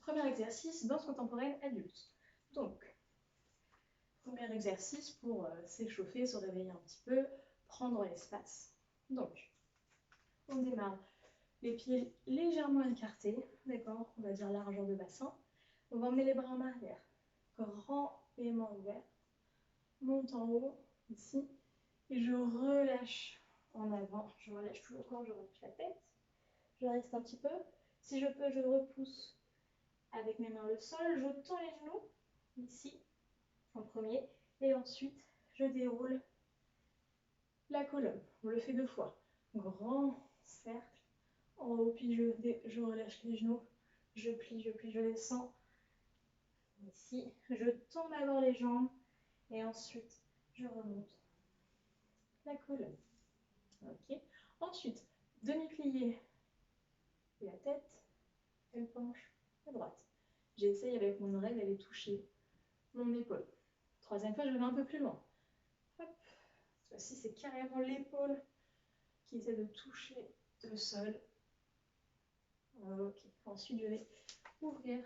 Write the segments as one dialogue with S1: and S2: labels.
S1: Premier exercice, danse contemporaine adulte. Donc, premier exercice pour s'échauffer, se réveiller un petit peu, prendre l'espace. Donc, on démarre les pieds légèrement écartés, d'accord, on va dire largeur de bassin. On va emmener les bras en arrière, grand paiement ouvert, monte en haut, ici, et je relâche en avant, je relâche tout le corps, je relâche la tête, je reste un petit peu. Si je peux, je repousse avec mes mains le sol, je tends les genoux, ici, en premier, et ensuite, je déroule la colonne. On le fait 2 fois. Grand cercle, en haut, puis je relâche les genoux, je plie, je descends. Ici, je tends d'abord les jambes, et ensuite, je remonte la colonne. Ok. Ensuite, demi-plié, la tête, elle penche à droite. J'essaye avec mon oreille d'aller toucher mon épaule. Troisième fois, je vais un peu plus loin. Hop. Cette fois-ci, c'est carrément l'épaule qui essaie de toucher le sol. Ok. Ensuite, je vais ouvrir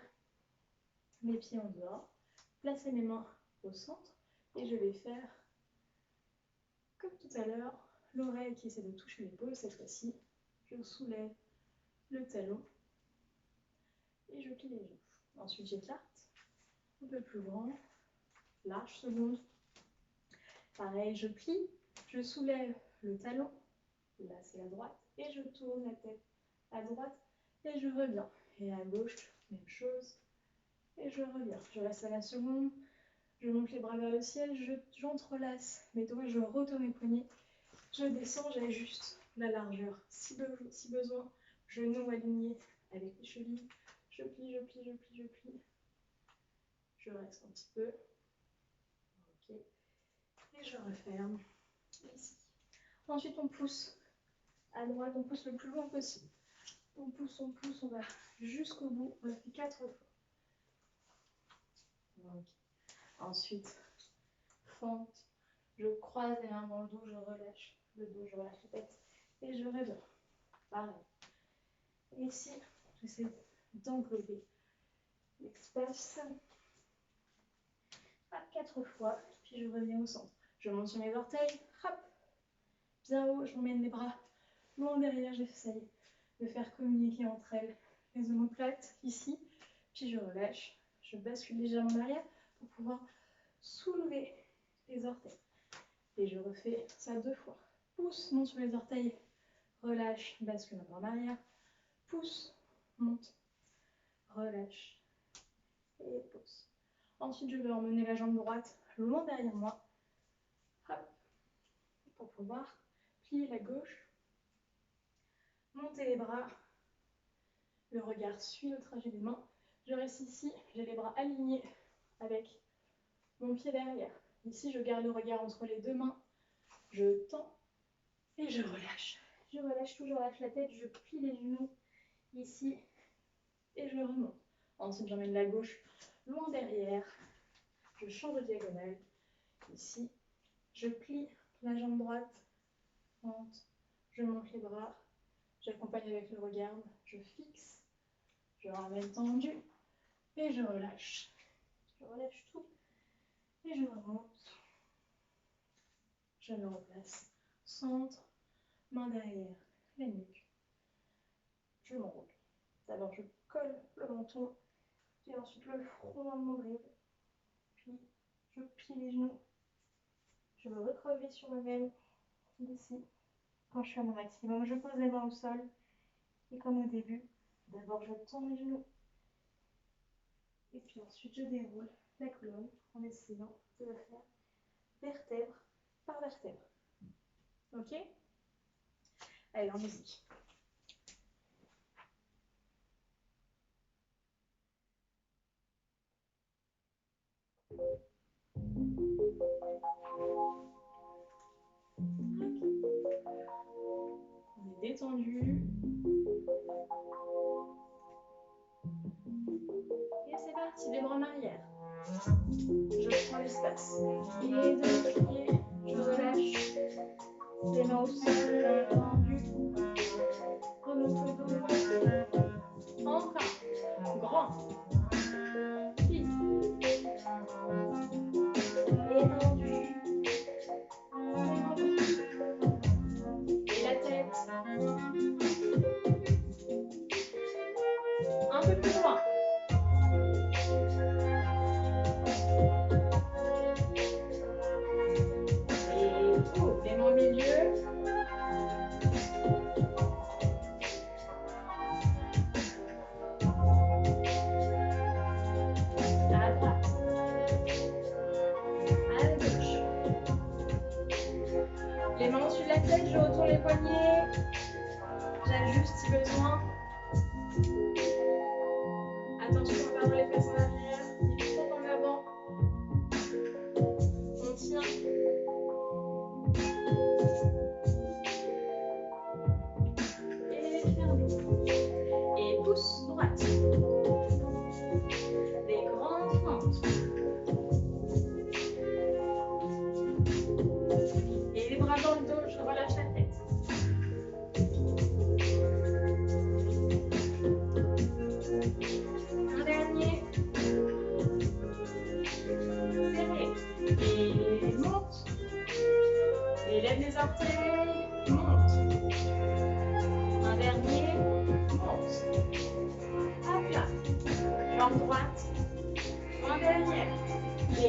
S1: mes pieds en dehors, placer mes mains au centre et je vais faire, comme tout à l'heure, l'oreille qui essaie de toucher l'épaule. Cette fois-ci, je soulève le talon et je plie les genoux. Ensuite, j'écarte un peu plus grand, large seconde. Pareil, je plie, je soulève le talon, là c'est la droite, et je tourne la tête à droite et je reviens. Et à gauche, même chose, et je reviens. Je reste à la seconde, je monte les bras vers le ciel, j'entrelace mes doigts, je retourne mes poignets, je descends, j'ajuste la largeur. Si besoin, genoux alignés avec les chevilles, je plie, je plie, je plie, je plie. Je reste un petit peu. Ok. Et je referme ici. Ensuite, on pousse à droite, on pousse le plus loin possible. On pousse, on va jusqu'au bout. On le fait 4 fois. Okay. Ensuite, fente. Je croise les mains dans le dos, je relâche le dos, je relâche la tête et je reviens. Pareil. Ici, j'essaie d'englober l'espace. 4 fois, puis je reviens au centre. Je monte sur mes orteils, hop, bien haut, je m'emmène les bras loin derrière, j'essaye de faire communiquer entre elles les omoplates ici, puis je relâche, je bascule légèrement en arrière pour pouvoir soulever les orteils. Et je refais ça 2 fois. Pousse, monte sur les orteils, relâche, bascule encore en arrière, pousse, monte, relâche et pousse. Ensuite, je vais emmener la jambe droite loin derrière moi, hop, pour pouvoir plier la gauche, monter les bras, le regard suit le trajet des mains. Je reste ici, j'ai les bras alignés avec mon pied derrière. Ici, je garde le regard entre les 2 mains, je tends et je relâche. Je relâche tout, je relâche la tête, je plie les genoux ici et je remonte. Ensuite, j'emmène la gauche loin derrière, je change de diagonale. Ici, je plie la jambe droite, je monte les bras, j'accompagne avec le regard, je fixe, je ramène tendu et je relâche. Je relâche tout et je remonte. Je me replace. Centre, main derrière, la nuque. Je m'enroule. D'abord, je colle le menton, puis ensuite le front à mon rib. Puis, je plie les genoux. Je me recroqueville sur moi-même, ici. Quand je suis à mon maximum, je pose les mains au sol. Et comme au début, d'abord, je tends mes genoux. Et puis ensuite, je déroule la colonne en essayant de le faire vertèbre par vertèbre. Ok? Allez, en musique. On est détendu. Et c'est parti, les bras en arrière. Je prends l'espace. Et de pied, je relâche. Les mains au sol, tendues. Remonte le dos. Encore. Grand. Plie. Étendu. Et la tête. Un peu plus loin. Et tout. Les mains au milieu. À droite. À gauche. Les mains au-dessus de la tête, je retourne les poignets. J'ajuste si besoin. Attention à perdre les fesses en arrière. Il faut en avant. On tient. Et ferme. Et pouce droite. Des grandes fentes. Et les bras dans le dos, je relâche la tête. Un dernier. Serré. Et monte. Et lève les orteils. Monte. Un dernier. Monte. À plat. Jambe droite. En derrière. Et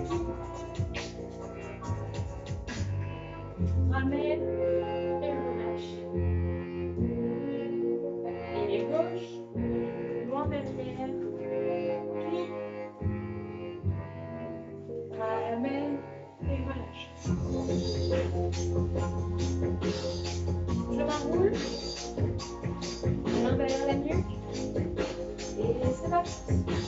S1: plie. Ramène et relâche. Et gauche, loin derrière, plie, ramène et relâche. Je m'enroule, main derrière la nuque et c'est parti.